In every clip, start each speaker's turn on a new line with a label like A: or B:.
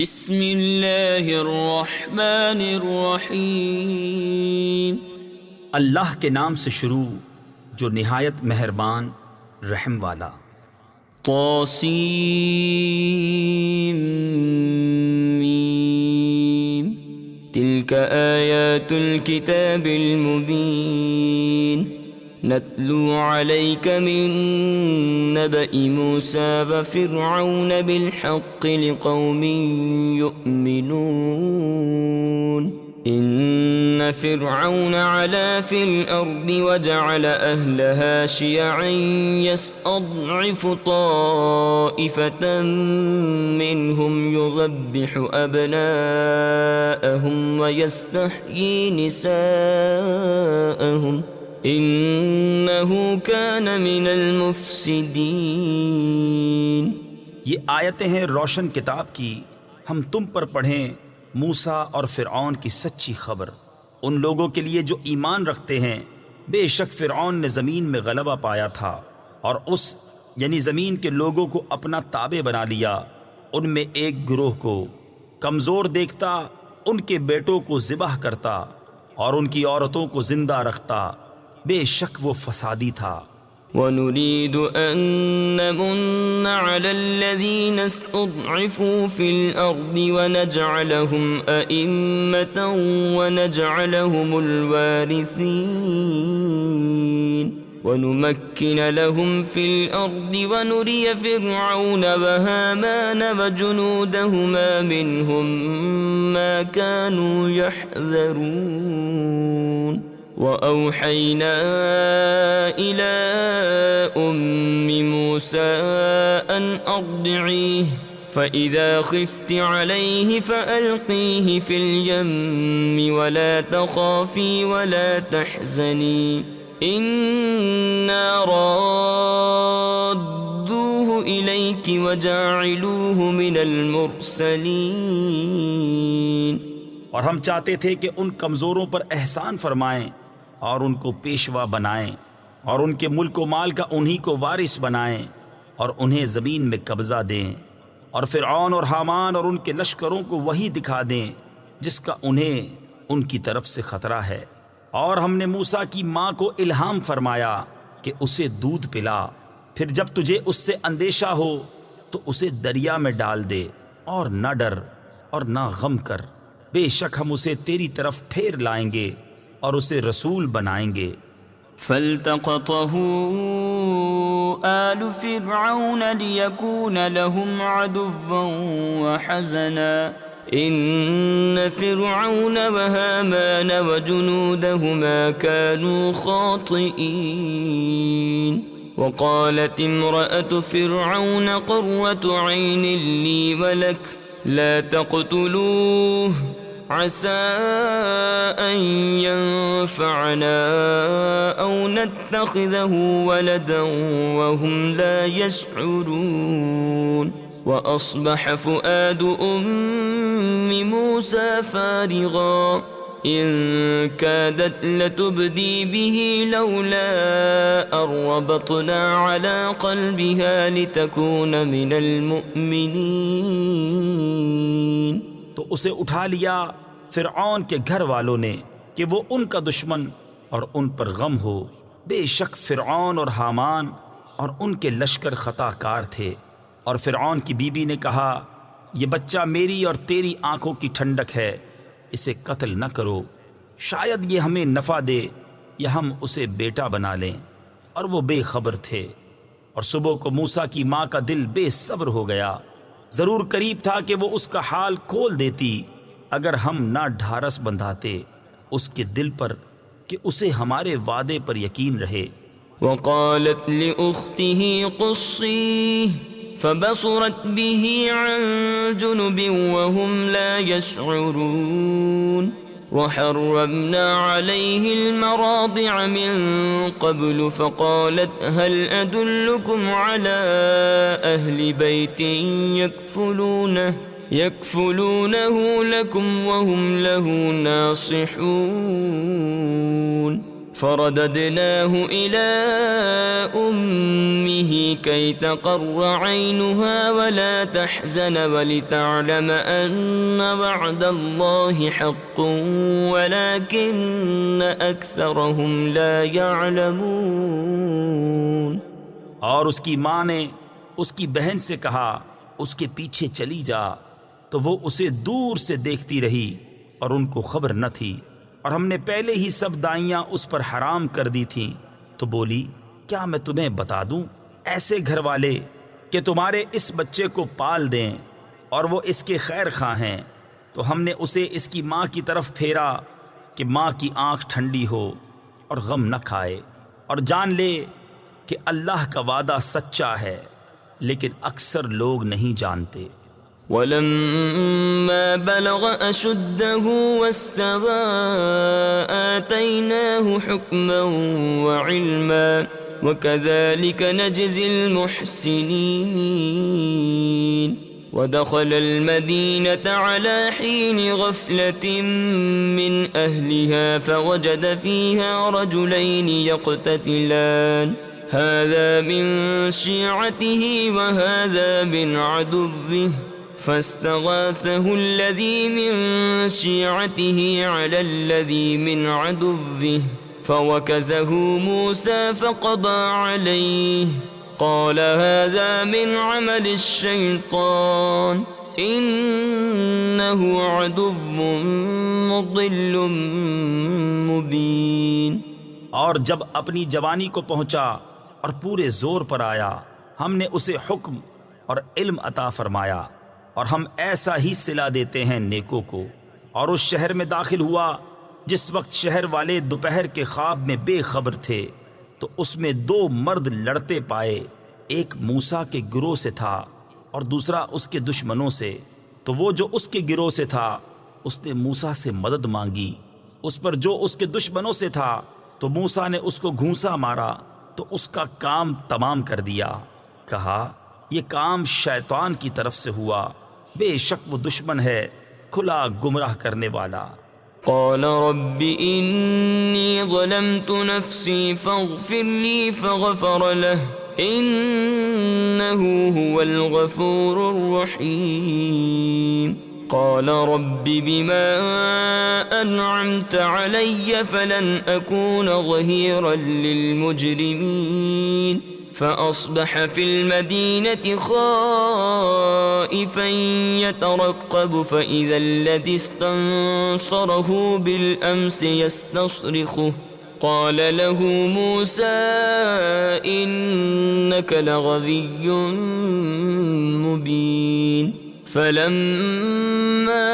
A: بسم اللہ الرحمن الرحیم۔
B: اللہ کے نام سے شروع جو نہایت مہربان رحم والا۔
A: طاسیم میم۔ تلک آیات الکتاب المبین۔ نتلو علیک من نبأ موسیٰ وفرعون بالحق لقوم یؤمنون۔ ان فرعون علا فی الارض وجعل اہلها شیعا یستضعف طائفة منهم یذبح ابناءهم ویستحیی نساءهم انہو کان من المفسدین۔
B: یہ آیتیں ہیں روشن کتاب کی، ہم تم پر پڑھیں موسیٰ اور فرعون کی سچی خبر ان لوگوں کے لیے جو ایمان رکھتے ہیں۔ بے شک فرعون نے زمین میں غلبہ پایا تھا اور اس یعنی زمین کے لوگوں کو اپنا تابع بنا لیا۔ ان میں ایک گروہ کو کمزور دیکھتا، ان کے بیٹوں کو ذبح کرتا اور ان کی عورتوں کو زندہ رکھتا۔ بے شک وہ فسادی تھا۔
A: وَنُرِيدُ أَن نَّمُنَّ عَلَى الَّذِينَ اسْتُضْعِفُوا فِي الْأَرْضِ وَنَجْعَلَهُمْ أَئِمَّةً وَنَجْعَلَهُمُ الْوَارِثِينَ وَنُمَكِّنَ لَهُمْ فِي الْأَرْضِ وَنُرِيَ فِرْعَوْنَ وَهَامَانَ وَجُنُودَهُمَا مِنْهُمْ مَا كَانُوا يَحْذَرُونَ۔ وَأَوْحَيْنَا إِلَىٰ أُمِّ مُوسَىٰ أَنْ أَرْضِعِيهِ فَإِذَا خِفْتِ عَلَيْهِ فَأَلْقِيهِ فِي الْيَمِّ وَلَا تَخَافِي وَلَا تَحْزَنِي إِنَّا رَادُّوهُ إِلَيْكِ وَجَاعِلُوهُ مِنَ الْمُرْسَلِينَ۔
B: اور ہم چاہتے تھے کہ ان کمزوروں پر احسان فرمائیں اور ان کو پیشوا بنائیں اور ان کے ملک و مال کا انہی کو وارث بنائیں اور انہیں زمین میں قبضہ دیں، اور فرعون اور حامان اور ان کے لشکروں کو وہی دکھا دیں جس کا انہیں ان کی طرف سے خطرہ ہے۔ اور ہم نے موسیٰ کی ماں کو الہام فرمایا کہ اسے دودھ پلا، پھر جب تجھے اس سے اندیشہ ہو تو اسے دریا میں ڈال دے، اور نہ ڈر اور نہ غم کر، بے شک ہم اسے تیری طرف پھیر لائیں گے اور اسے رسول بنائیں گے۔
A: فالتقطه آل فرعون ليكون لهم عدوا وحزنا إن فرعون وهامان وجنودهما كانوا خاطئين۔ وقالت امرأة فرعون قرة عين لي ولك لا تقتلوه عسى أن ينفعنا أو نتخذه ولدا وهم لا يشعرون۔ وأصبح فؤاد أم موسى فارغا إن كادت لتبدي به لولا أن ربطنا على قلبها لتكون من المؤمنين۔
B: تو اسے اٹھا لیا فرعون کے گھر والوں نے کہ وہ ان کا دشمن اور ان پر غم ہو۔ بے شک فرعون اور حامان اور ان کے لشکر خطا کار تھے۔ اور فرعون کی بیوی نے کہا، یہ بچہ میری اور تیری آنکھوں کی ٹھنڈک ہے، اسے قتل نہ کرو، شاید یہ ہمیں نفع دے یا ہم اسے بیٹا بنا لیں۔ اور وہ بے خبر تھے۔ اور صبح کو موسیٰ کی ماں کا دل بے صبر ہو گیا، ضرور قریب تھا کہ وہ اس کا حال کھول دیتی اگر ہم نہ ڈھارس بندھاتے اس کے دل پر کہ اسے ہمارے وعدے پر یقین رہے۔
A: وقالت لأخته قصيه فبصرت به عن جنب وهم لا يشعرون۔ وحرمنا عليه المراضع من قبل فقالت هل أدلكم على أهل بيت يكفلونه لكم وهم له ناصحون۔ فرددناه إلى أمه كي تقر عينها ولا تحزن ولتعلم أن وعد الله حق ولكن أكثرهم لا يعلمون۔
B: اور اس کی ماں نے اس کی بہن سے کہا اس کے پیچھے چلی جا، تو وہ اسے دور سے دیکھتی رہی اور ان کو خبر نہ تھی، اور ہم نے پہلے ہی سب دائیاں اس پر حرام کر دی تھیں۔ تو بولی کیا میں تمہیں بتا دوں ایسے گھر والے کہ تمہارے اس بچے کو پال دیں اور وہ اس کے خیر خواہ ہیں؟ تو ہم نے اسے اس کی ماں کی طرف پھیرا کہ ماں کی آنکھ ٹھنڈی ہو اور غم نہ کھائے، اور جان لے کہ اللہ کا وعدہ سچا ہے، لیکن اکثر لوگ نہیں جانتے۔
A: ولما بلغ أشده واستوى آتيناه حكما وعلما وكذلك نجزي المحسنين۔ ودخل المدينة على حين غفلة من أهلها فوجد فيها رجلين يقتتلان، هذا من شيعته وهذا من عدوه، فاستغاثه الذي من شيعته على الذي من عدوه فوكزه موسى فقضى عليه، قال هذا من عمل الشيطان إنه عدو مضل مبين۔
B: اور جب اپنی جوانی کو پہنچا اور پورے زور پر آیا، ہم نے اسے حکم اور علم عطا فرمایا، اور ہم ایسا ہی صلہ دیتے ہیں نیکوں کو۔ اور اس شہر میں داخل ہوا جس وقت شہر والے دوپہر کے خواب میں بے خبر تھے، تو اس میں 2 مرد لڑتے پائے، ایک موسیٰ کے گروہ سے تھا اور دوسرا اس کے دشمنوں سے۔ تو وہ جو اس کے گروہ سے تھا اس نے موسیٰ سے مدد مانگی، اس پر جو اس کے دشمنوں سے تھا تو موسیٰ نے اس کو گھونسا مارا تو اس کا کام تمام کر دیا۔ کہا یہ کام شیطان کی طرف سے ہوا، بے شک وہ دشمن ہے کھلا گمراہ کرنے والا۔
A: قال رب إني ظلمت نفسي فاغفر لي فغفر له إنه هو الغفور الرحيم۔ قال رب بما أنعمت علي فلن أكون ظهيرا للمجرمين، فأصبح في المدينة خائفا يترقب فإذا الذي استنصره بالأمس يستصرخه، قال له موسى إنك لغوي مبين۔ فلما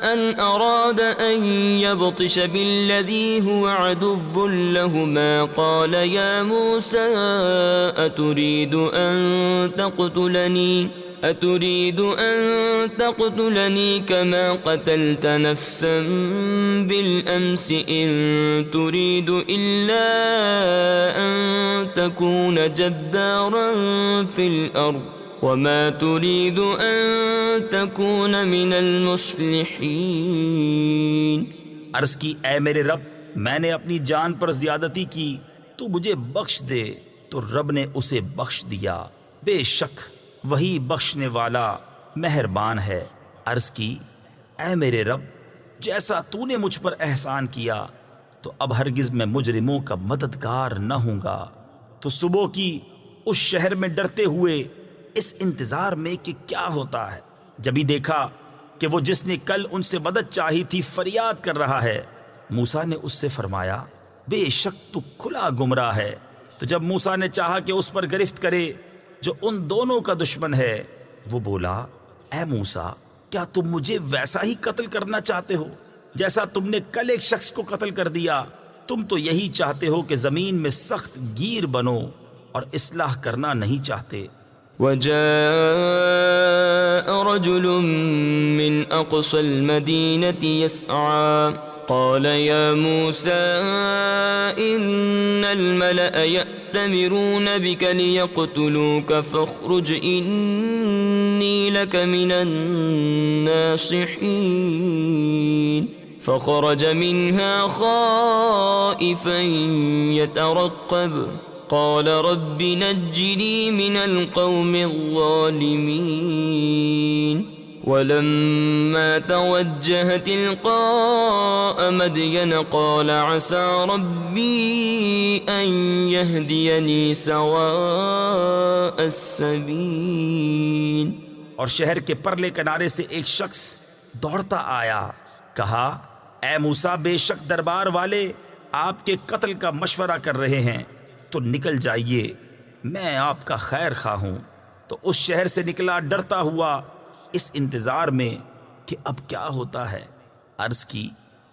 A: أن أراد أن يبطش بالذي هو عدو لهما قال يا موسى أتريد أن تقتلني كما قتلت نفسا بالأمس إن تريد إلا أن تكون جبارا في الأرض وما تريد أن تكون من المصلحين۔
B: عرض کی اے میرے رب، میں نے اپنی جان پر زیادتی کی، تو مجھے بخش دے۔ تو رب نے اسے بخش دیا، بے شک وہی بخشنے والا مہربان ہے۔ عرض کی اے میرے رب، جیسا تو نے مجھ پر احسان کیا تو اب ہرگز میں مجرموں کا مددگار نہ ہوں گا۔ تو صبح کی اس شہر میں ڈرتے ہوئے اس انتظار میں کہ کیا ہوتا ہے، جبھی دیکھا کہ وہ جس نے کل ان سے مدد چاہی تھی فریاد کر رہا ہے۔ موسیٰ نے اس سے فرمایا بے شک تو کھلا گمراہ ہے۔ تو جب موسیٰ نے چاہا کہ اس پر گرفت کرے جو ان دونوں کا دشمن ہے، وہ بولا اے موسیٰ، کیا تم مجھے ویسا ہی قتل کرنا چاہتے ہو جیسا تم نے کل ایک شخص کو قتل کر دیا؟ تم تو یہی چاہتے ہو کہ زمین میں سخت گیر بنو اور اصلاح کرنا نہیں چاہتے۔
A: وجاء رجل من أقصى المدينة يسعى قال يا موسى إن الملأ يأتمرون بك ليقتلوك فاخرج إني لك من الناصحين۔ فخرج منها خائفا يترقب قال رب نجني من القوم الظالمين ولما توجه تلقاء مدين قال عسى ربي أن يهديني سواء السبيل.
B: اور شہر کے پرلے کنارے سے ایک شخص دوڑتا آیا، کہا اے موسیٰ، بے شک دربار والے آپ کے قتل کا مشورہ کر رہے ہیں، تو نکل جائیے، میں آپ کا خیر خواہ ہوں. تو اس شہر سے نکلا ڈرتا ہوا، اس انتظار میں کہ اب کیا ہوتا ہے. عرض کی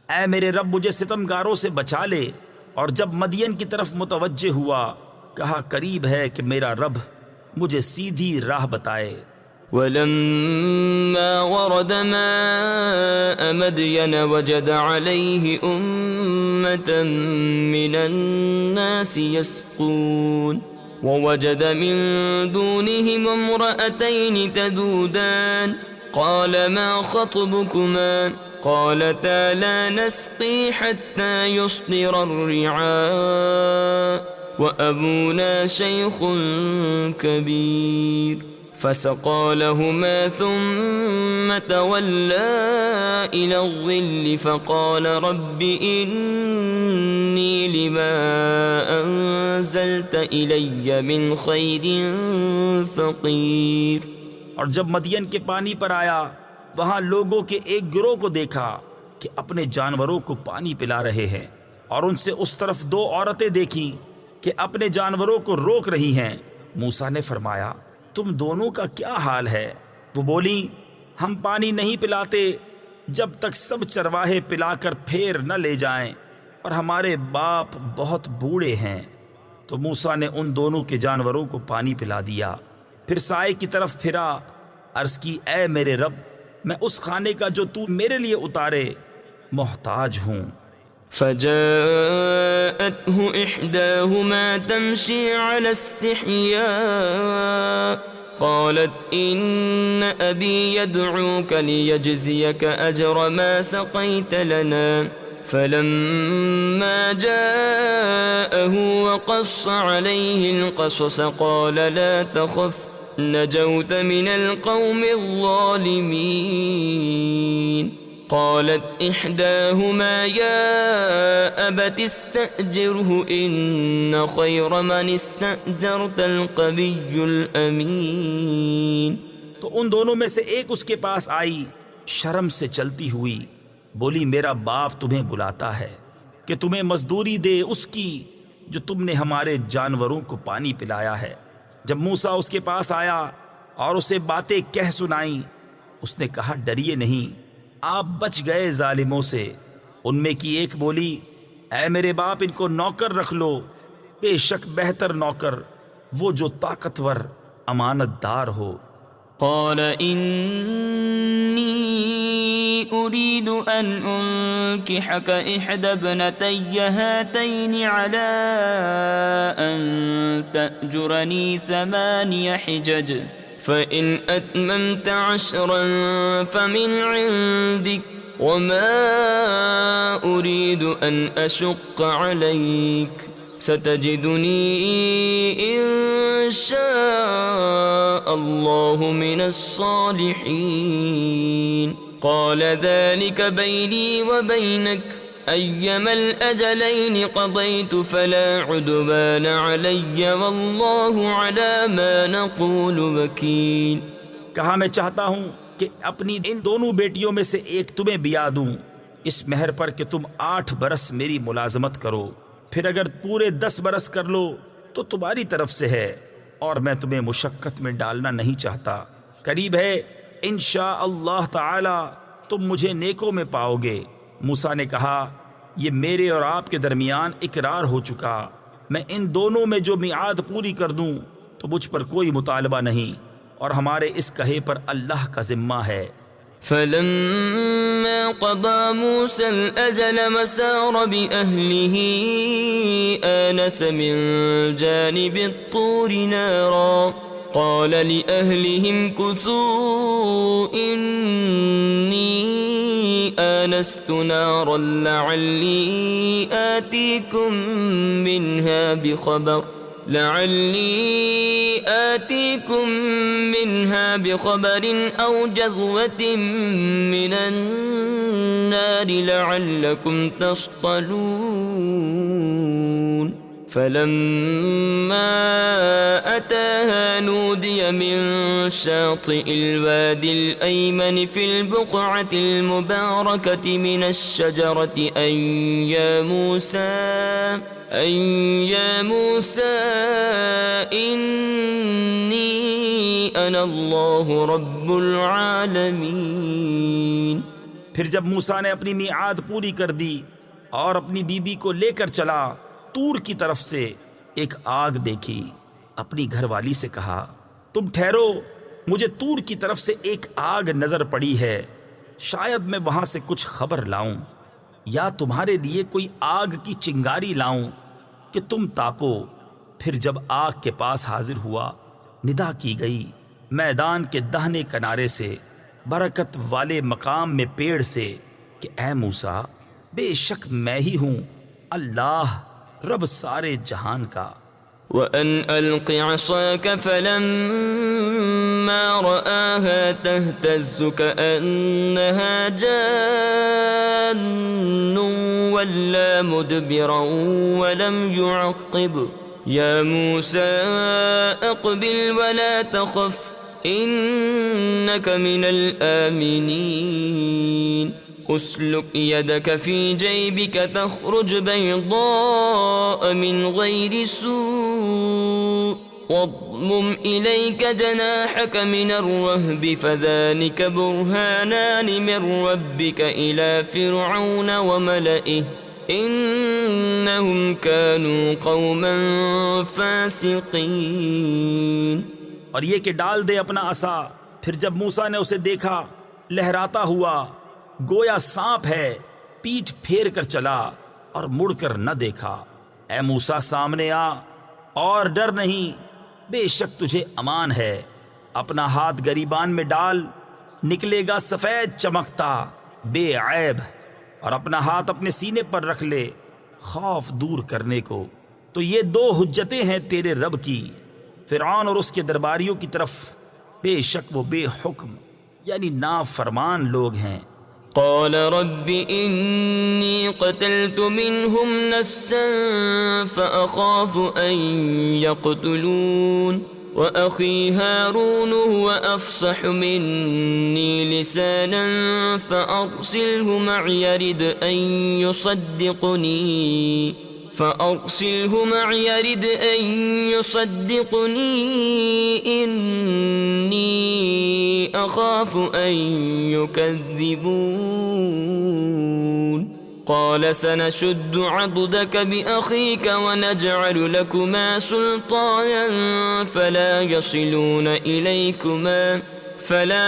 B: اے میرے رب، مجھے ستمگاروں سے بچا لے. اور جب مدین کی طرف متوجہ ہوا، کہا قریب ہے کہ میرا رب مجھے سیدھی راہ بتائے.
A: ولما ورد ماء مدين وجد عليه أمة من الناس يسقون ووجد من دونهم امرأتين تذودان قال ما خطبكما قالتا لا نسقي حتى يصدر الرعاء وأبونا شيخ كبير فسقى لهما ثم تولى إلى الظل فقال رب إني لما أنزلت إلي من خير فقير.
B: اور جب مدین کے پانی پر آیا، وہاں لوگوں کے ایک گروہ کو دیکھا کہ اپنے جانوروں کو پانی پلا رہے ہیں، اور ان سے اس طرف دو عورتیں دیکھیں کہ اپنے جانوروں کو روک رہی ہیں. موسیٰ نے فرمایا تم دونوں کا کیا حال ہے؟ وہ بولیں ہم پانی نہیں پلاتے جب تک سب چرواہے پلا کر پھیر نہ لے جائیں، اور ہمارے باپ بہت بوڑھے ہیں. تو موسیٰ نے ان دونوں کے جانوروں کو پانی پلا دیا، پھر سائے کی طرف پھرا، عرض کی اے میرے رب، میں اس کھانے کا جو تو میرے لیے اتارے محتاج ہوں.
A: فجاءته إحداهما تمشي على استحياء قالت إن أبي يدعوك ليجزيك أجر ما سقيت لنا فلما جاءه وقص عليه القصص قال لا تخف نجوت من القوم الظالمين. قالت إحداهما يا أبت استأجره إن خير من استأجرت القوي الأمين.
B: تو ان دونوں میں سے ایک اس کے پاس آئی شرم سے چلتی ہوئی، بولی میرا باپ تمہیں بلاتا ہے کہ تمہیں مزدوری دے اس کی جو تم نے ہمارے جانوروں کو پانی پلایا ہے. جب موسیٰ اس کے پاس آیا اور اسے باتیں کہہ سنائیں، اس نے کہا ڈریے نہیں، آپ بچ گئے ظالموں سے. ان میں کی ایک بولی اے میرے باپ، ان کو نوکر رکھ لو، بے شک بہتر نوکر وہ جو طاقتور امانت دار ہو.
A: قال إني أريد أن أنكحك إحدى ابنتي هاتين على أن تأجرني 8 حجج فإن أتممت 10 فمن عندك وما أريد أن أشق عليك ستجدني إن شاء الله من الصالحين. قال ذلك بيني وبينك أيما الأجلين قضيت فلا عدوان علي والله على ما نقول وكيل.
B: کہا میں چاہتا ہوں کہ اپنی ان دونوں بیٹیوں میں سے ایک تمہیں بیاہ دوں اس مہر پر کہ تم 8 برس میری ملازمت کرو، پھر اگر پورے 10 برس کر لو تو تمہاری طرف سے ہے، اور میں تمہیں مشقت میں ڈالنا نہیں چاہتا. قریب ہے انشاءاللہ تعالی تم مجھے نیکوں میں پاؤ گے. موسیٰ نے کہا یہ میرے اور آپ کے درمیان اقرار ہو چکا، میں ان دونوں میں جو میعاد پوری کر دوں تو مجھ پر کوئی مطالبہ نہیں، اور ہمارے اس کہے پر اللہ کا ذمہ ہے.
A: فلما قضى موسى الأجل مسار بأهله آنس من جانب الطور نارا قال لأهلهم كثوا إني آنست نارا لعلی آتیکم منها بخبر أو جذوة من النار لعلكم تصطلون فلما أتاها نودي من شاطئ الوادي الأيمن في البقعة المباركة من الشجرة أن يا موسى إني أنا الله رب العالمين.
B: پھر جب موسیٰ نے اپنی میعاد پوری کر دی اور اپنی بیوی کو لے کر چلا، طور کی طرف سے ایک آگ دیکھی. اپنی گھر والی سے کہا تم ٹھہرو، مجھے طور کی طرف سے ایک آگ نظر پڑی ہے، شاید میں وہاں سے کچھ خبر لاؤں یا تمہارے لیے کوئی آگ کی چنگاری لاؤں کہ تم تاپو. پھر جب آگ کے پاس حاضر ہوا، ندا کی گئی میدان کے داہنے کنارے سے، برکت والے مقام میں پیڑ سے کہ اے موسیٰ، بے شک میں ہی ہوں اللہ رب سارے جہان کا.
A: وَأَنْ أَلْقِ عَصَاكَ فَلَمَّا رَآهَا تَهْتَزُّ كَأَنَّهَا جَانٌّ وَلَّى مُدْبِرًا وَلَمْ يُعَقِّبْ يَا مُوسَى أَقْبِلْ وَلَا تَخَفْ إِنَّكَ مِنَ الْآمِنِينَ. اسلك يدك في جيبك تخرج بيضاء من غير سوء واضمم إليك جناحك من الرهب فذلك برهانان من ربك إلى فرعون وملئه إنهم كانوا قوما فاسقين.
B: اور یہ کہ ڈال دے اپنا عصا. پھر جب موسیٰ نے اسے دیکھا لہراتا ہوا گویا سانپ ہے، پیٹھ پھیر کر چلا اور مڑ کر نہ دیکھا. اے موسیٰ سامنے آ اور ڈر نہیں، بے شک تجھے امان ہے. اپنا ہاتھ گریبان میں ڈال، نکلے گا سفید چمکتا بے عیب، اور اپنا ہاتھ اپنے سینے پر رکھ لے خوف دور کرنے کو. تو یہ دو حجتیں ہیں تیرے رب کی، فرعون اور اس کے درباریوں کی طرف، بے شک وہ بے حکم یعنی نافرمان لوگ ہیں.
A: قال رب إني قتلت منهم نفسا فأخاف أن يقتلون وأخي هارون هو أفصح مني لسانا فأرسله معي يرد أن يصدقني إني أخاف أن يكذبون. قال سنشد عضدك بأخيك ونجعل لكما سلطانا فلا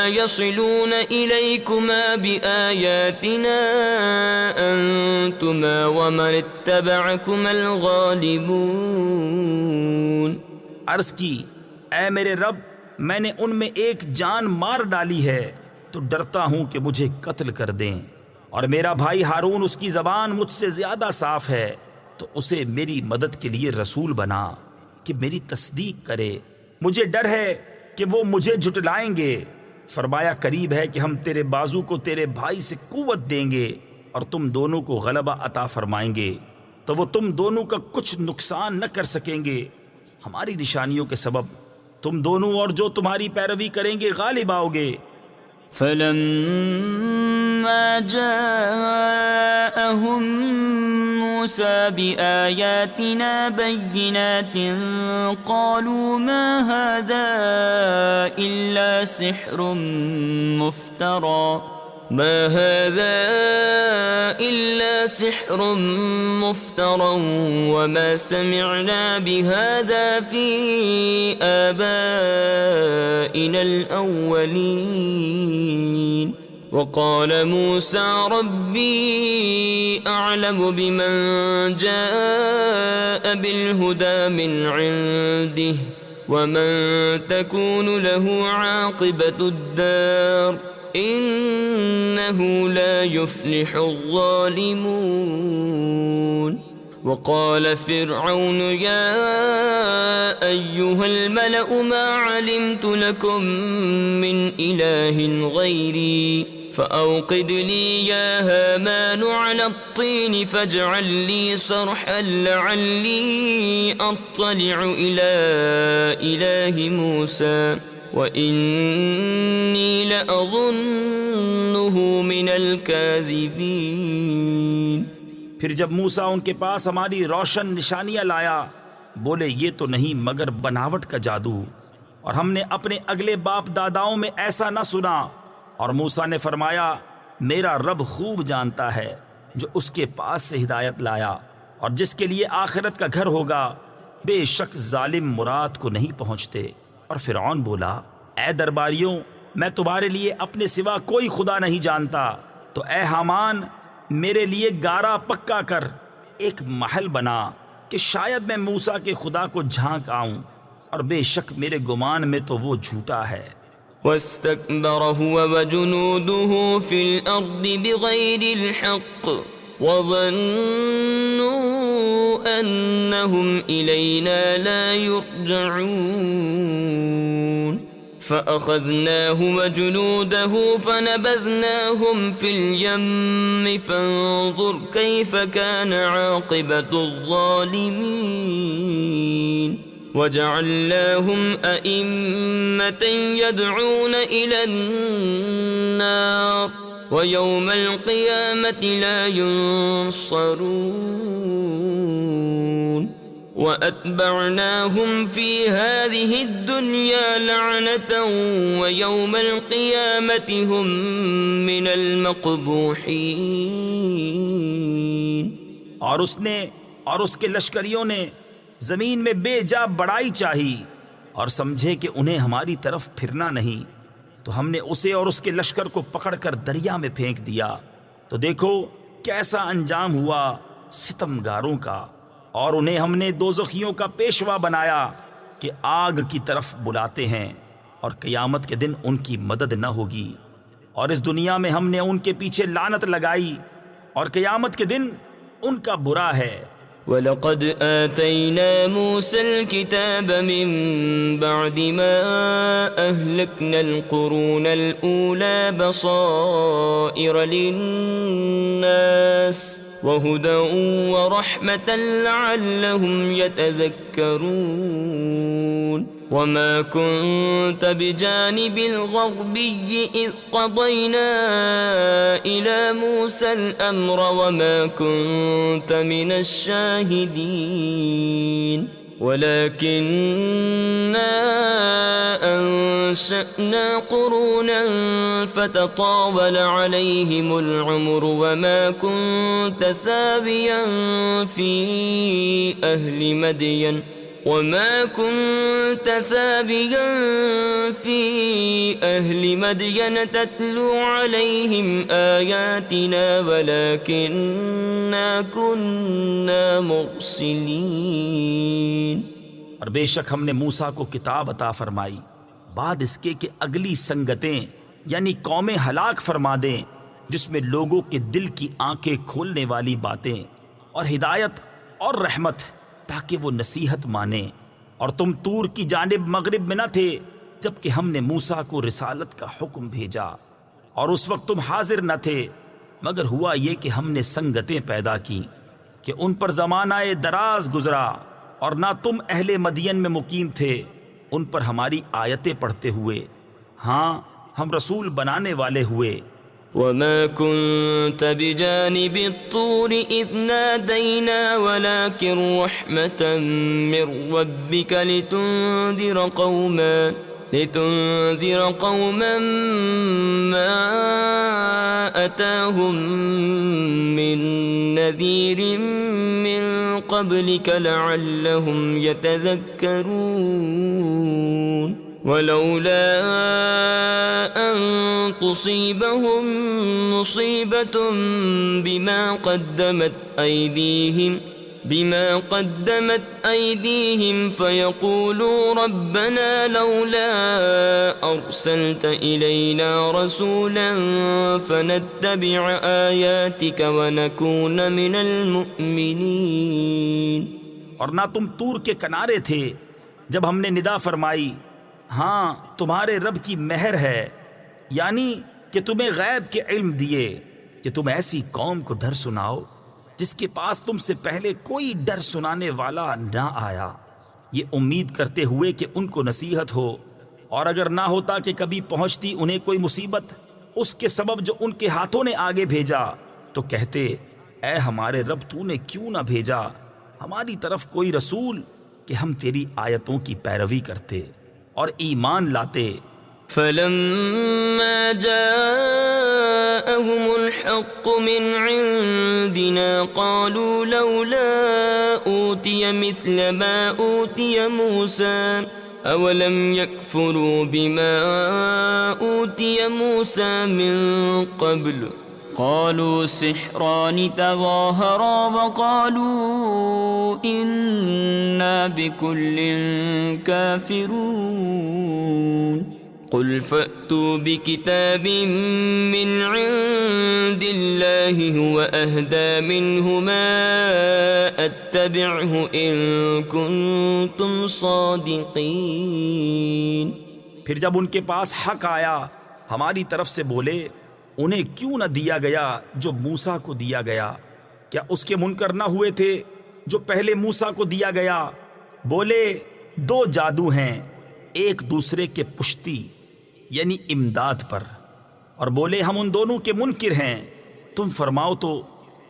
A: يصلون إليكما بآياتنا أنتما ومن اتبعكما الغالبون.
B: عرض کی اے میرے رب، میں نے ان میں ایک جان مار ڈالی ہے تو ڈرتا ہوں کہ مجھے قتل کر دیں، اور میرا بھائی ہارون اس کی زبان مجھ سے زیادہ صاف ہے، تو اسے میری مدد کے لیے رسول بنا کہ میری تصدیق کرے. مجھے ڈر ہے کہ وہ مجھے جھٹلائیں گے. فرمایا قریب ہے کہ ہم تیرے بازو کو تیرے بھائی سے قوت دیں گے اور تم دونوں کو غلبہ عطا فرمائیں گے، تو وہ تم دونوں کا کچھ نقصان نہ کر سکیں گے. ہماری نشانیوں کے سبب تم دونوں اور جو تمہاری پیروی کریں گے غالب آؤ گے.
A: فلما جاءهم موسى بآياتنا بينات قالوا ما هذا إلا سحر مفترى وما سمعنا بهذا في آبائنا الأولين. وقال موسى ربي أعلم بمن جاء بالهدى من عنده ومن تكون له عاقبة الدار إنه لا يفلح الظالمون وقال فرعون يا أيها الملأ ما علمت لكم من إله غيري فأوقد لي يا هامان على الطين فاجعل لي صرحا لعلي أطلع إلى إله موسى وإني لأظنه من الكاذبين۔
B: پھر جب موسیٰ ان کے پاس ہماری روشن نشانیاں لایا، بولے یہ تو نہیں مگر بناوٹ کا جادو، اور ہم نے اپنے اگلے باپ داداؤں میں ایسا نہ سنا۔ اور موسیٰ نے فرمایا میرا رب خوب جانتا ہے جو اس کے پاس سے ہدایت لایا اور جس کے لیے آخرت کا گھر ہوگا، بے شک ظالم مراد کو نہیں پہنچتے۔ اور فرعون بولا اے درباریوں، میں تمہارے لیے اپنے سوا کوئی خدا نہیں جانتا، تو اے حامان میرے لیے گارا پکا کر ایک محل بنا کہ شاید میں موسیٰ کے خدا کو جھانک آؤں، اور بے شک میرے گمان میں تو وہ جھوٹا ہے۔
A: واستكبر هو وجنوده في الأرض بغير الحق وظنوا أنهم إلينا لا يرجعون فأخذناه وجنوده فنبذناهم في اليم فانظر كيف كان عاقبة الظالمين وجعلناهم أئمة يدعون إلى النار ويوم القيامة لا ينصرون وأتبعناهم في هذه الدنيا لعنة ويوم القيامة هم من المقبوحين۔
B: اور اس نے اور اس کے لشکریوں نے زمین میں بے جا بڑائی چاہی اور سمجھے کہ انہیں ہماری طرف پھرنا نہیں، تو ہم نے اسے اور اس کے لشکر کو پکڑ کر دریا میں پھینک دیا، تو دیکھو کیسا انجام ہوا ستمگاروں کا۔ اور انہیں ہم نے دوزخیوں کا پیشوا بنایا کہ آگ کی طرف بلاتے ہیں، اور قیامت کے دن ان کی مدد نہ ہوگی، اور اس دنیا میں ہم نے ان کے پیچھے لعنت لگائی، اور قیامت کے دن ان کا برا ہے۔
A: وَلَقَدْ آتَيْنَا مُوسَى الْكِتَابَ مِنْ بَعْدِ مَا أَهْلَكْنَا الْقُرُونَ الْأُولَى بَصَائِرَ لِلنَّاسِ وَهُدًى وَرَحْمَةً لَعَلَّهُمْ يَتَذَكَّرُونَ وَمَا كُنْتَ بِجَانِبِ الْغَرْبِيِّ إِذْ قَضَيْنَا إِلَى مُوسَى الْأَمْرَ وَمَا كُنْتَ مِنَ الشَّاهِدِينَ وَلَكِنَّا أَنشَأْنَا قُرُونًا فَتَطَاوَلَ عَلَيْهِمُ الْعُمُرُ وَمَا كُنْتَ ثَاوِيًا فِي أَهْلِ مَدْيَنَ تَتْلُو عَلَيْهِمْ آيَاتِنَا وَلَكِنَّا كُنَّا مُرْسِلِينَ۔
B: اور بے شک ہم نے موسیٰ کو کتاب عطا فرمائی بعد اس کے کہ اگلی سنگتیں یعنی قومیں ہلاک فرما دیں، جس میں لوگوں کے دل کی آنکھیں کھولنے والی باتیں اور ہدایت اور رحمت، تاکہ وہ نصیحت مانیں۔ اور تم طور کی جانب مغرب میں نہ تھے جبکہ ہم نے موسیٰ کو رسالت کا حکم بھیجا، اور اس وقت تم حاضر نہ تھے، مگر ہوا یہ کہ ہم نے سنگتیں پیدا کی کہ ان پر زمانہ دراز گزرا، اور نہ تم اہل مدین میں مقیم تھے ان پر ہماری آیتیں پڑھتے ہوئے، ہاں ہم رسول بنانے والے ہوئے۔
A: وما كنت بجانب الطور إذ نادينا ولكن رحمة من ربك لتنذر قوما ما أتاهم من نذير من قبلك لعلهم يتذكرون ولولا أن تصيبهم مصيبة بما قدمت أيديهم بما قدمت أيديهم فيقولوا ربنا لولا أرسلت إلينا رسولا فنتبع آياتك ونكون من المؤمنين.
B: اور نہ تم طور کے کنارے تھے جب ہم نے ندا فرمائی ہاں تمہارے رب کی مہر ہے، یعنی کہ تمہیں غیب کے علم دیے کہ تم ایسی قوم کو ڈر سناؤ جس کے پاس تم سے پہلے کوئی ڈر سنانے والا نہ آیا، یہ امید کرتے ہوئے کہ ان کو نصیحت ہو، اور اگر نہ ہوتا کہ کبھی پہنچتی انہیں کوئی مصیبت اس کے سبب جو ان کے ہاتھوں نے آگے بھیجا تو کہتے اے ہمارے رب تو نے کیوں نہ بھیجا ہماری طرف کوئی رسول کہ ہم تیری آیتوں کی پیروی کرتے اور ایمان لاتے.
A: فلما جاءهم الحق من عندنا قالوا لولا أوتي مثل ما أوتي موسى أولم يكفروا بما أوتي موسى من قبل قالوا سحران تظاهرا وقالوا إنا بكل كافرون. قل فأتوا بكتاب من عند الله هو أهدى منهما أتبعه إن كنتم صادقين.
B: پھر جب ان کے پاس حق آیا ہماری طرف سے بولے انہیں کیوں نہ دیا گیا جو موسیٰ کو دیا گیا، کیا اس کے منکر نہ ہوئے تھے جو پہلے موسیٰ کو دیا گیا؟ بولے دو جادو ہیں ایک دوسرے کے پشتی یعنی امداد پر، اور بولے ہم ان دونوں کے منکر ہیں. تم فرماؤ تو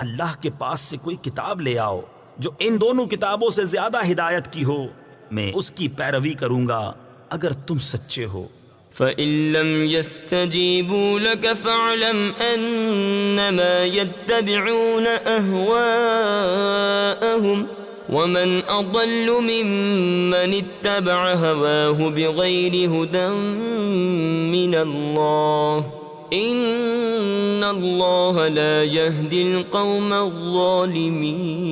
B: اللہ کے پاس سے کوئی کتاب لے آؤ جو ان دونوں کتابوں سے زیادہ ہدایت کی ہو، میں اس کی پیروی کروں گا اگر تم سچے ہو.
A: فَإِن لَّمْ يَسْتَجِيبُوا لَكَ فَاعْلَمْ أَنَّمَا يَتَّبِعُونَ أَهْوَاءَهُمْ وَمَنْ أَضَلُّ مِمَّنِ اتَّبَعَ هَوَاهُ بِغَيْرِ هُدًى مِّنَ اللَّهِ إِنَّ اللَّهَ لَا يَهْدِي الْقَوْمَ الظَّالِمِينَ.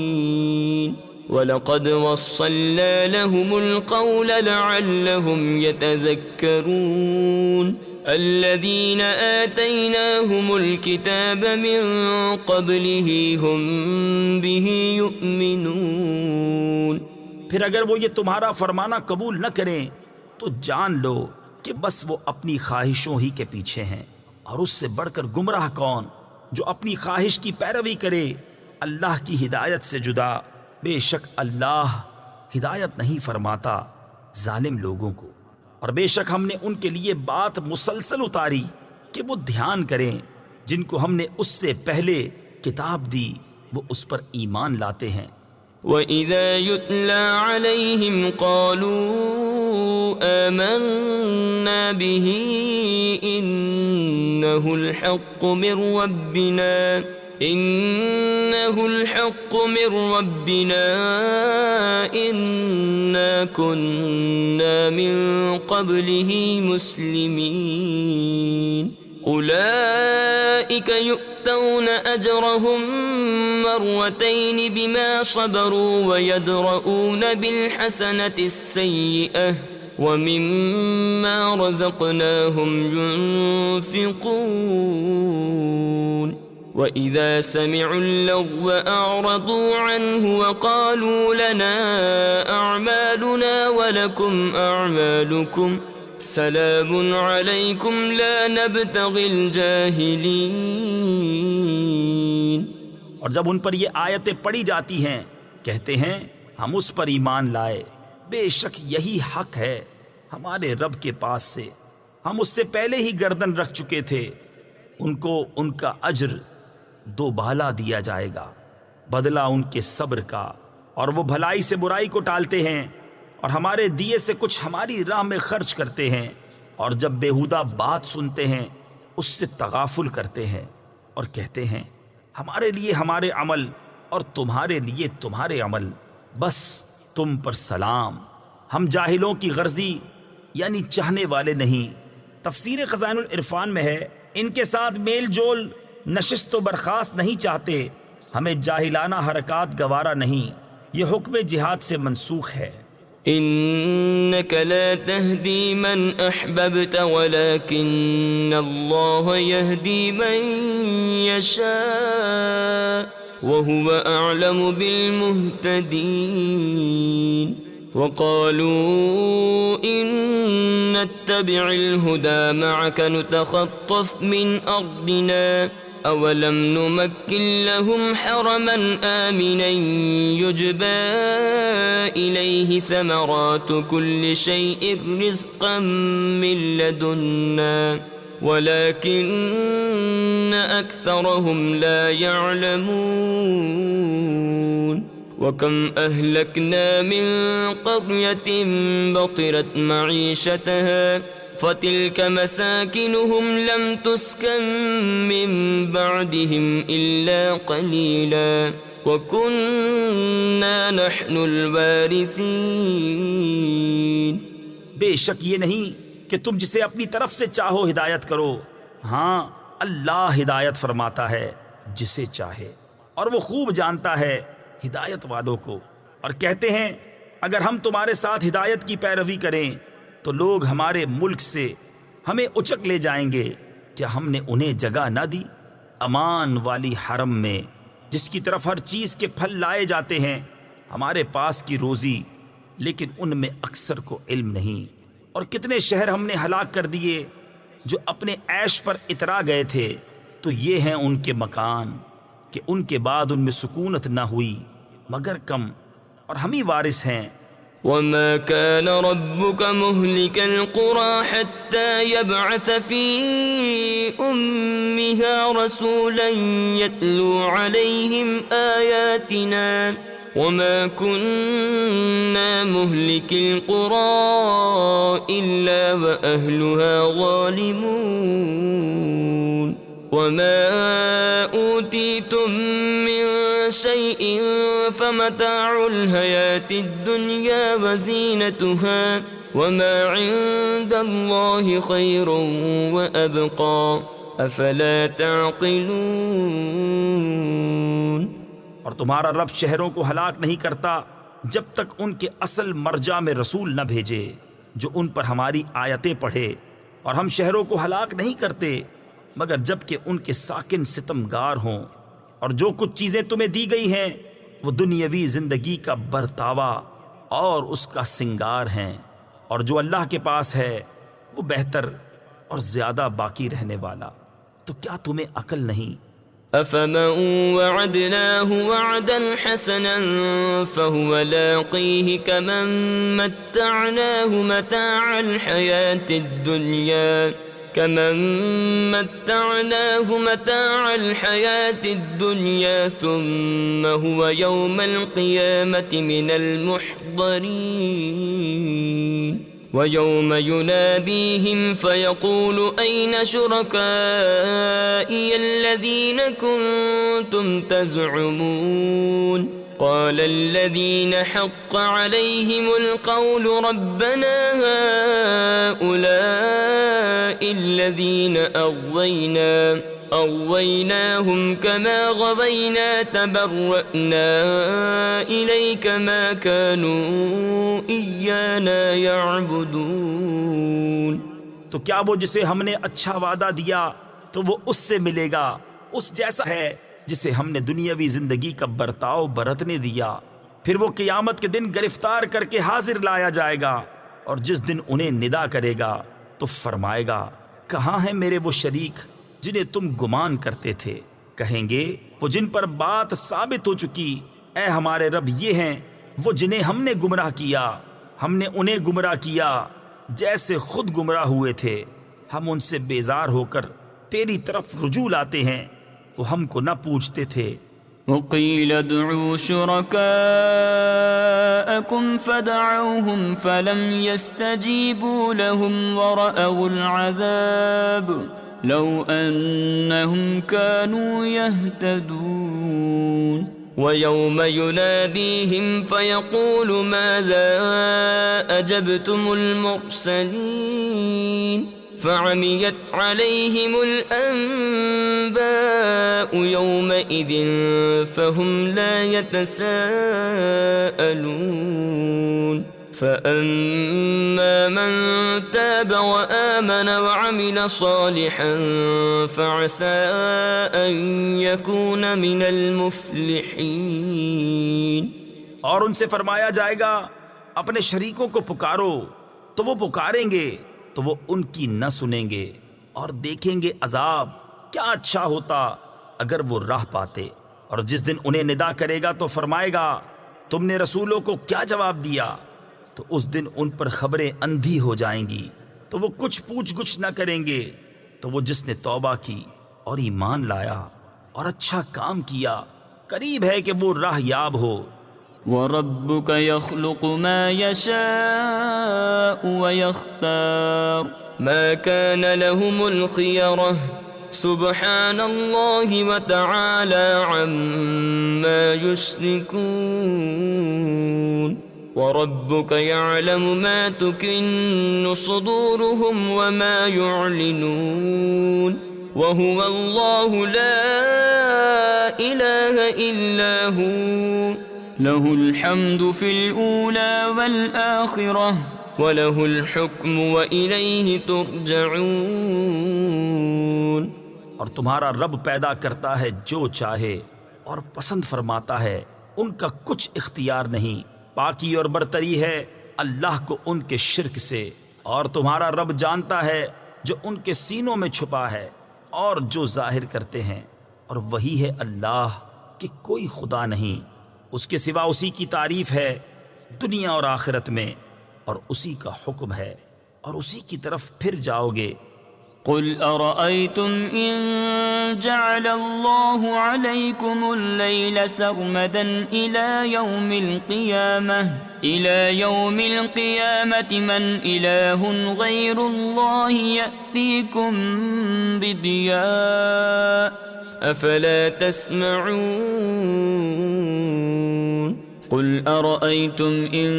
A: وَلَقَدْ وَصَّلْنَا لَهُمُ الْقَوْلَ لَعَلَّهُمْ يَتَذَكَّرُونَ. الَّذِينَ آتَيْنَاهُمُ الْكِتَابَ مِنْ قَبْلِهِ هُمْ بِهِ يُؤْمِنُونَ.
B: پھر اگر وہ یہ تمہارا فرمانا قبول نہ کریں تو جان لو کہ بس وہ اپنی خواہشوں ہی کے پیچھے ہیں، اور اس سے بڑھ کر گمراہ کون جو اپنی خواہش کی پیروی کرے اللہ کی ہدایت سے جدا. بے شک اللہ ہدایت نہیں فرماتا ظالم لوگوں کو، اور بے شک ہم نے ان کے لیے بات مسلسل اتاری کہ وہ دھیان کریں. جن کو ہم نے اس سے پہلے کتاب دی وہ اس پر ایمان لاتے ہیں.
A: وَإِذَا يُتْلَى عَلَيْهِمْ قَالُوا آمَنَّا بِهِ إِنَّهُ الْحَقُّ مِنْ رَبِّنَا إِنَّا كُنَّا مِنْ قَبْلِهِ مُسْلِمِينَ. أُولَئِكَ يُؤْتَوْنَ أَجْرَهُمْ مرتين بما صبروا ويدرؤون بالحسنة السيئة ومما رزقناهم ينفقون. وإذا سمعوا اللغو أعرضوا عنه وقالوا لنا أعمالنا ولكم أعمالكم سلام عليكم لا نبتغي الجاهلين.
B: اور جب ان پر یہ آیتیں پڑھی جاتی ہیں کہتے ہیں ہم اس پر ایمان لائے، بے شک یہی حق ہے ہمارے رب کے پاس سے، ہم اس سے پہلے ہی گردن رکھ چکے تھے. ان کو ان کا اجر دوبالا دیا جائے گا، بدلہ ان کے صبر کا، اور وہ بھلائی سے برائی کو ٹالتے ہیں اور ہمارے دیے سے کچھ ہماری راہ میں خرچ کرتے ہیں، اور جب بیہودہ بات سنتے ہیں اس سے تغافل کرتے ہیں اور کہتے ہیں ہمارے لیے ہمارے عمل اور تمہارے لیے تمہارے عمل، بس تم پر سلام، ہم جاہلوں کی غرضی یعنی چاہنے والے نہیں. تفسیر خزائن العرفان میں ہے ان کے ساتھ میل جول نشست و برخاست نہیں چاہتے، ہمیں جاہلانہ حرکات گوارا نہیں، یہ حکم جہاد سے منسوخ ہے۔
A: إنك لا تهدي من أحببت ولكن الله يهدي من يشاء وهو أعلم بالمهتدين وقالوا إن نتبع الهدى معك نتخطف من أرضنا أولم نمكن لهم حرما آمنا يجبى إليه ثمرات كل شيء رزقا من لدنا ولكن أكثرهم لا يعلمون وكم أهلكنا من قرية بطرت معيشتها فتلك مساكنهم لم تسكن من بعدهم إلا قليلا وكنا نحن الوارثين۔
B: بے شک یہ نہیں کہ تم جسے اپنی طرف سے چاہو ہدایت کرو، ہاں اللہ ہدایت فرماتا ہے جسے چاہے، اور وہ خوب جانتا ہے ہدایت والوں کو۔ اور کہتے ہیں اگر ہم تمہارے ساتھ ہدایت کی پیروی کریں تو لوگ ہمارے ملک سے ہمیں اچک لے جائیں گے، کیا ہم نے انہیں جگہ نہ دی امان والی حرم میں جس کی طرف ہر چیز کے پھل لائے جاتے ہیں، ہمارے پاس کی روزی، لیکن ان میں اکثر کو علم نہیں۔ اور کتنے شہر ہم نے ہلاک کر دیے جو اپنے عیش پر اترا گئے تھے، تو یہ ہیں ان کے مکان کہ ان کے بعد ان میں سکونت نہ ہوئی مگر کم، اور ہم ہی وارث ہیں۔
A: وما كان ربك مهلك القرى حتى يبعث في أمها رسولا يتلو عليهم آياتنا وما كنا مهلك القرى إلا وأهلها ظالمون وما أوتيتم من شيء فمتاع الحياة الدنيا وزينتها وما عند الله خير وأبقى أفلا تعقلون۔
B: اور تمہارا رب شہروں کو ہلاک نہیں کرتا جب تک ان کے اصل مرجع میں رسول نہ بھیجے جو ان پر ہماری آیتیں پڑھے، اور ہم شہروں کو ہلاک نہیں کرتے مگر جب کہ ان کے ساکن ستمگار ہوں۔ اور جو کچھ چیزیں تمہیں دی گئی ہیں وہ دنیاوی زندگی کا برتاوا اور اس کا سنگار ہیں، اور جو اللہ کے پاس ہے وہ بہتر اور زیادہ باقی رہنے والا۔ تو کیا تمہیں عقل نہیں؟
A: أفمن وعدناه وعدا حسنا فهو لاقيه كمن متعناه متاع الحياة الدنيا ثم هو يوم القيامة من المحضرين ويوم يناديهم فيقول أين شركائي الذين كنتم تزعمون قال الذين حق عليهم القول ربنا هؤلاء الذين أغويناهم كما غوينا تبرأنا إليك ما كانوا إيانا يعبدون۔
B: تو کیا وہ جسے ہم نے اچھا وعدہ دیا تو وہ اس سے ملے گا، اس جیسا ہے جسے ہم نے دنیاوی زندگی کا برتاؤ برتنے دیا، پھر وہ قیامت کے دن گرفتار کر کے حاضر لایا جائے گا، اور جس دن انہیں ندا کرے گا تو فرمائے گا کہاں ہیں میرے وہ شریک جنہیں تم گمان کرتے تھے؟ کہیں گے وہ جن پر بات ثابت ہو چکی، اے ہمارے رب یہ ہیں وہ جنہیں ہم نے گمراہ کیا، ہم نے انہیں گمراہ کیا جیسے خود گمراہ ہوئے تھے، ہم ان سے بیزار ہو کر تیری طرف رجوع لاتے ہیں، وہ ہم کو نہ پوچھتے تھے۔
A: وقيل ادعوا شركاءكم فدعوهم فلم يستجيبوا لهم ورأوا العذاب لو أنهم كانوا يهتدون ويوم يناديهم فيقول ماذا أجبتم المرسلين فعميت عليهم الأنباء يومئذ فهم لا يتساءلون فأما من تاب وآمن وعمل صالحا فعسى أن يكون من المفلحين۔
B: اور ان سے فرمایا جائے گا اپنے شریکوں کو پکارو، تو وہ پکاریں گے تو وہ ان کی نہ سنیں گے، اور دیکھیں گے عذاب کیا اچھا ہوتا اگر وہ راہ پاتے۔ اور جس دن انہیں ندا کرے گا تو فرمائے گا تم نے رسولوں کو کیا جواب دیا؟ تو اس دن ان پر خبریں اندھی ہو جائیں گی، تو وہ کچھ پوچھ گچھ نہ کریں گے۔ تو وہ جس نے توبہ کی اور ایمان لایا اور اچھا کام کیا، قریب ہے کہ وہ راہ یاب ہو۔
A: وَرَبُّكَ يَخْلُقُ مَا يَشَاءُ وَيَخْتَارُ مَا كَانَ لَهُمُ الْخِيَرَةُ سُبْحَانَ اللَّهِ وَتَعَالَى عَمَّا يُشْرِكُونَ۔ وَرَبُّكَ يَعْلَمُ مَا تُكِنُّ صُدُورُهُمْ وَمَا يُعْلِنُونَ وَهُوَ اللَّهُ لَا إِلَٰهَ إِلَّا هُوَ لَهُ الْحَمْدُ فِي الْأُولَى وَالْآخِرَةِ وَلَهُ الْحُكْمُ وَإِلَيْهِ تُرْجَعُونَ۔
B: اور تمہارا رب پیدا کرتا ہے جو چاہے اور پسند فرماتا ہے، ان کا کچھ اختیار نہیں۔ پاکی اور برتری ہے اللہ کو ان کے شرک سے، اور تمہارا رب جانتا ہے جو ان کے سینوں میں چھپا ہے اور جو ظاہر کرتے ہیں، اور وہی ہے اللہ کہ کوئی خدا نہیں، اس کے سوا اسی کی تعریف ہے دنیا اور آخرت میں، اور اسی کا حکم ہے اور اسی کی طرف پھر جاؤ گے۔
A: قل أرأيتم إن جعل الله عليكم الليل سرمدا إلى يوم القيامة من إله غير الله يأتيكم بضياء أفلا تسمعون؟ قل أرأيتم إن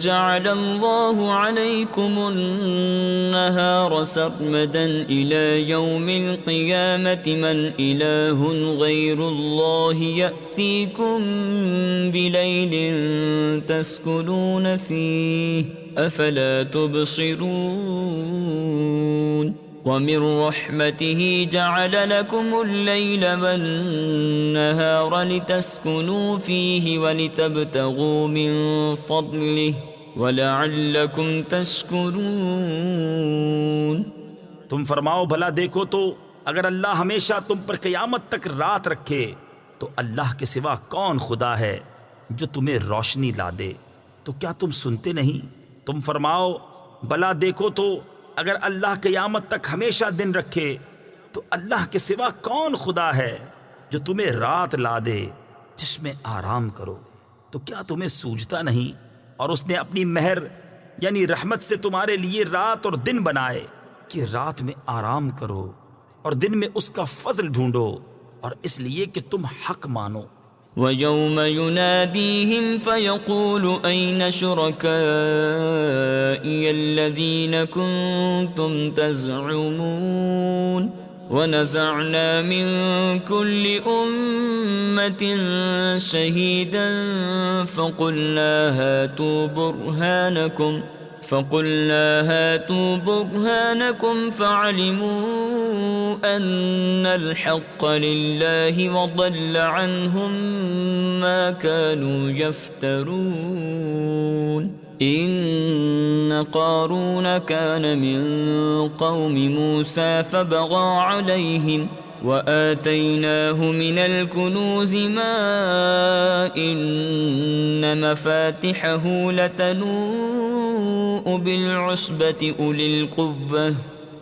A: جعل الله عليكم النهار سرمدا إلى يوم القيامة من إله غير الله يأتيكم بليل تسكنون فيه أفلا تبصرون؟ ومن رحمته جعل لكم الليل والنهار لتسكنوا فيه ولتبتغوا من فضله ولعلكم تشكرون۔
B: تم فرماؤ بھلا دیکھو تو اگر اللہ ہمیشہ تم پر قیامت تک رات رکھے تو اللہ کے سوا کون خدا ہے جو تمہیں روشنی لا دے؟ تو کیا تم سنتے نہیں؟ تم فرماؤ بھلا دیکھو تو اگر اللہ قیامت تک ہمیشہ دن رکھے تو اللہ کے سوا کون خدا ہے جو تمہیں رات لا دے جس میں آرام کرو؟ تو کیا تمہیں سوجتا نہیں؟ اور اس نے اپنی مہر یعنی رحمت سے تمہارے لیے رات اور دن بنائے کہ رات میں آرام کرو اور دن میں اس کا فضل ڈھونڈو، اور اس لیے کہ تم حق مانو۔
A: وَيَوْمَ يُنَادِيهِمْ فَيَقُولُ أَيْنَ شُرَكَائِيَ الَّذِينَ كُنتُمْ تَزْعُمُونَ وَنَزَعْنَا مِنْ كُلِّ أُمَّةٍ شَهِيدًا فَقُلْنَا هَاتُوا بُرْهَانَكُمْ فَعَلِمُوا أَنَّ الْحَقَّ لِلَّهِ وَضَلَّ عَنْهُمْ مَا كَانُوا يَفْتَرُونَ۔ إِنَّ قَارُونَ كَانَ مِنْ قَوْمِ مُوسَى فَبَغَى عَلَيْهِمْ وَآتَيْنَاهُ مِنَ الْكُنُوزِ مَا إِنَّ مَفَاتِحَهُ لَتَنُوءُ بِالْعُصْبَةِ أُولِي الْقُوَّةِ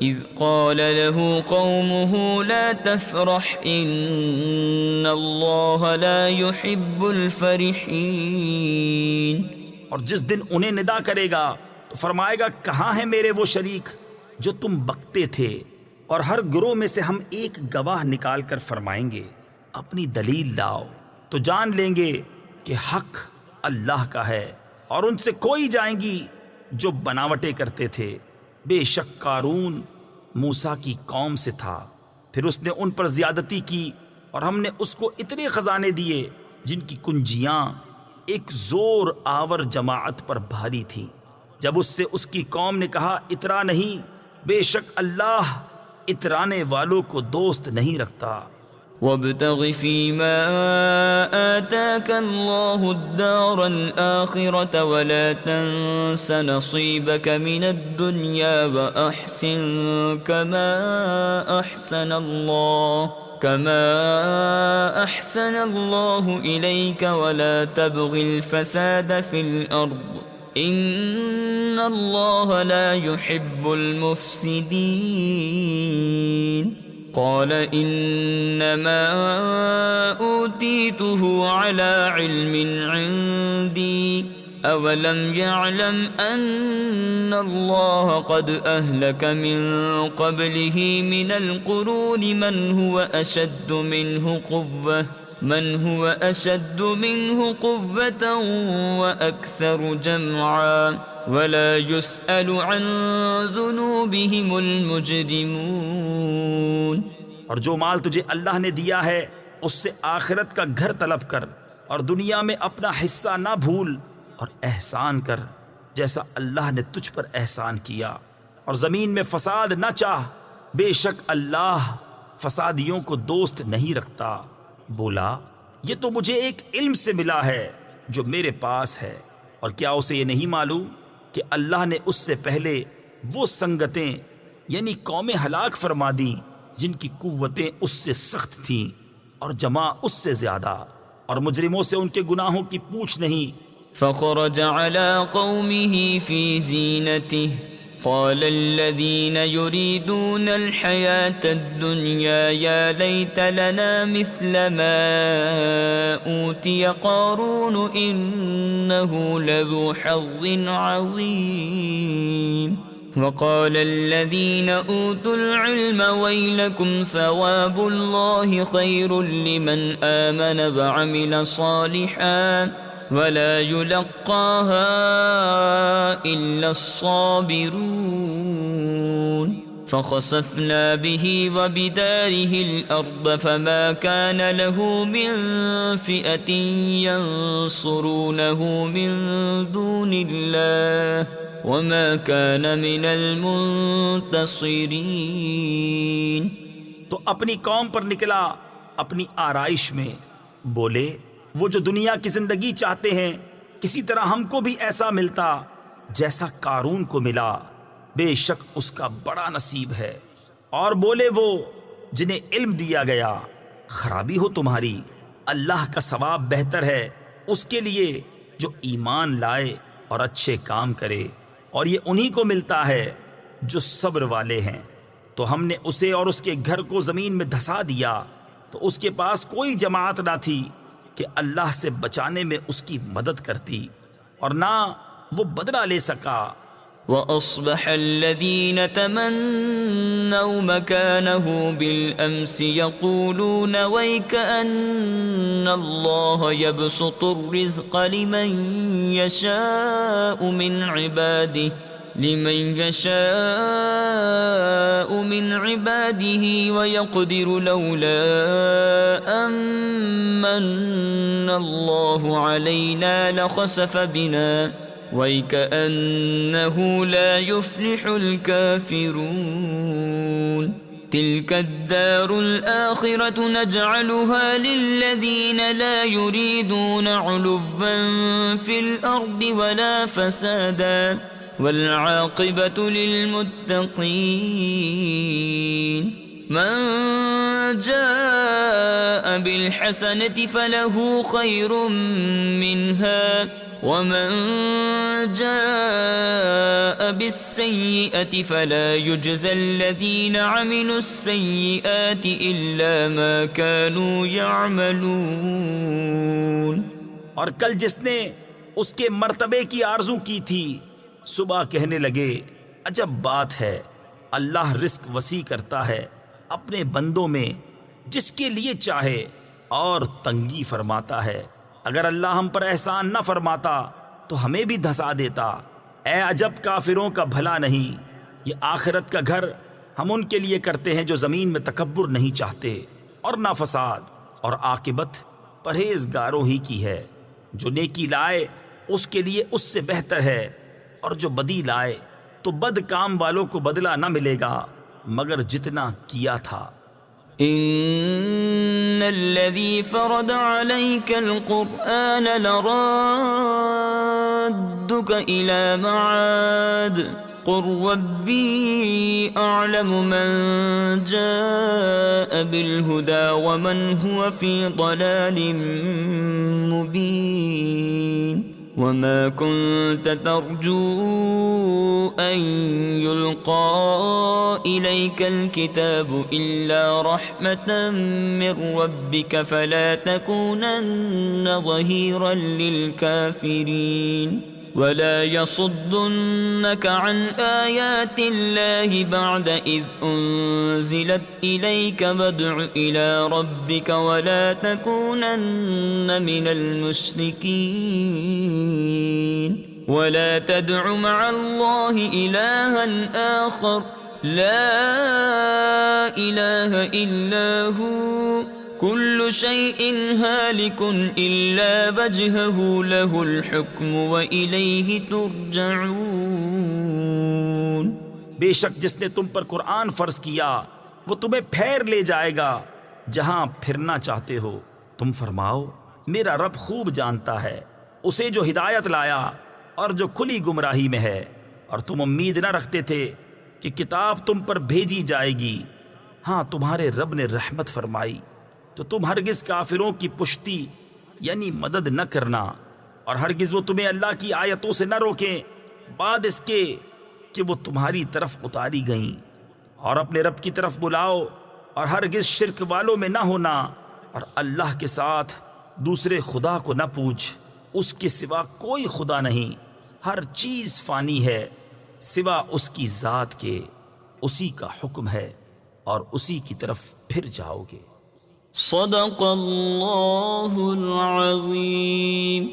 A: إِذْ قَالَ لَهُ قَوْمُهُ لَا تَفْرَحْ إِنَّ اللَّهَ لَا يُحِبُّ الْفَرِحِينَ۔
B: اور جس دن انہیں ندا کرے گا تو فرمائے گا کہاں ہیں میرے وہ شریک جو تم بکتے تھے؟ اور ہر گروہ میں سے ہم ایک گواہ نکال کر فرمائیں گے اپنی دلیل لاؤ، تو جان لیں گے کہ حق اللہ کا ہے، اور ان سے کوئی جائیں گی جو بناوٹیں کرتے تھے۔ بے شک قارون موسیٰ کی قوم سے تھا، پھر اس نے ان پر زیادتی کی اور ہم نے اس کو اتنے خزانے دیے جن کی کنجیاں ایک زور آور جماعت پر بھاری تھیں۔ جب اس سے اس کی قوم نے کہا اترا نہیں، بے شک اللہ اترانے والوں کو دوست نہیں رکھتا۔
A: وابتغ فيما آتاك الله الدار الآخرة ولا تنس نصيبك من الدنيا وأحسن كما أحسن الله إليك ولا تبغ الفساد في الأرض إن الله لا يحب المفسدين۔ قال انما اوتيته على علم عندي اولم يعلم ان الله قد اهلك من قبله من القرون من هو اشد منه قوة واكثر جمعا ولا يسأل عن ذنوبهم المجرمون۔
B: اور جو مال تجھے اللہ نے دیا ہے اس سے آخرت کا گھر طلب کر، اور دنیا میں اپنا حصہ نہ بھول، اور احسان کر جیسا اللہ نے تجھ پر احسان کیا، اور زمین میں فساد نہ چاہ، بے شک اللہ فسادیوں کو دوست نہیں رکھتا۔ بولا یہ تو مجھے ایک علم سے ملا ہے جو میرے پاس ہے، اور کیا اسے یہ نہیں معلوم کہ اللہ نے اس سے پہلے وہ سنگتیں یعنی قومیں ہلاک فرما دیں جن کی قوتیں اس سے سخت تھیں اور جمع اس سے زیادہ، اور مجرموں سے ان کے گناہوں کی پوچھ نہیں۔
A: فخرج على قومه في زينته قال الذين يريدون الحياة الدنيا يا ليت لنا مثل ما أوتي قارون إنه لذو حظ عظيم۔ وقال الذين أوتوا العلم ويلكم ثواب الله خير لمن آمن وعمل صالحا ولا يلقاها إلا الصابرون۔ فخسفنا به وبداره الأرض فما كان له من فئة ينصرونه من دون الله وما كان من المنتصرين۔
B: تو اپنی قوم پر نکلا اپنی آرائش میں، بولے وہ جو دنیا کی زندگی چاہتے ہیں کسی طرح ہم کو بھی ایسا ملتا جیسا قارون کو ملا، بے شک اس کا بڑا نصیب ہے۔ اور بولے وہ جنہیں علم دیا گیا خرابی ہو تمہاری، اللہ کا ثواب بہتر ہے اس کے لیے جو ایمان لائے اور اچھے کام کرے، اور یہ انہی کو ملتا ہے جو صبر والے ہیں۔ تو ہم نے اسے اور اس کے گھر کو زمین میں دھسا دیا تو اس کے پاس کوئی جماعت نہ تھی کہ اللہ سے بچانے میں اس کی مدد کرتی، اور نہ وہ بدلہ لے سکا۔
A: وأصبح الذين تمنوا مكانه بالأمس يقولون ويكأن الله يبسط الرزق لمن يشاء من عباده ويقدر لولا أمن الله علينا لخسف بنا وَيْكَأَنَّهُ لَا يُفْلِحُ الْكَافِرُونَ۔ تِلْكَ الدَّارُ الْآخِرَةُ نَجْعَلُهَا لِلَّذِينَ لَا يُرِيدُونَ عُلُوًّا فِي الْأَرْضِ وَلَا فَسَادًا وَالْعَاقِبَةُ لِلْمُتَّقِينَ۔ من جاء بالحسنة فله خير منها ومن جاء بالسيئة فلا يجزى الذين عملوا السيئات إلا ما كانوا يعملون۔
B: اور کل جس نے اس کے مرتبے کی آرزو کی تھی صبح کہنے لگے عجب بات ہے، اللہ رزق وسیع کرتا ہے اپنے بندوں میں جس کے لیے چاہے اور تنگی فرماتا ہے۔ اگر اللہ ہم پر احسان نہ فرماتا تو ہمیں بھی دھسا دیتا۔ اے عجب کافروں کا بھلا نہیں، یہ آخرت کا گھر ہم ان کے لیے کرتے ہیں جو زمین میں تکبر نہیں چاہتے اور نہ فساد۔ اور عاقبت پرہیزگاروں ہی کی ہے۔ جو نیکی لائے اس کے لیے اس سے بہتر ہے، اور جو بدی لائے تو بد کام والوں کو بدلہ نہ ملے گا مگر جتنا کیا تھا۔
A: إن الذي فرض عليك القرآن لرادك إلى معاد قل ربي أعلم من جاء بالهدى ومن هو في ضلال مبين وما كنت ترجو أن يلقى إليك الكتاب إلا رحمة من ربك فلا تكونن ظهيرا للكافرين ولا يصدنك عن آيات الله بعد إذ أنزلت إليك وادع إلى ربك ولا تكونن من المشركين ولا تدع مع الله إلها آخر لا إله إلا هو كل شيء هالك إلا وجهه له الحكم وإليه ترجعون۔
B: بے شک جس نے تم پر قرآن فرض کیا وہ تمہیں پھیر لے جائے گا جہاں پھرنا چاہتے ہو۔ تم فرماؤ میرا رب خوب جانتا ہے اسے جو ہدایت لایا اور جو کھلی گمراہی میں ہے، اور تم امید نہ رکھتے تھے کہ کتاب تم پر بھیجی جائے گی، ہاں تمہارے رب نے رحمت فرمائی تو تم ہرگز کافروں کی پشتی یعنی مدد نہ کرنا، اور ہرگز وہ تمہیں اللہ کی آیتوں سے نہ روکیں بعد اس کے کہ وہ تمہاری طرف اتاری گئیں، اور اپنے رب کی طرف بلاؤ اور ہرگز شرک والوں میں نہ ہونا، اور اللہ کے ساتھ دوسرے خدا کو نہ پوچھ، اس کے سوا کوئی خدا نہیں، ہر چیز فانی ہے سوا اس کی ذات کے، اسی کا حکم ہے اور اسی کی طرف پھر جاؤ گے۔
A: صدق اللہ العظیم۔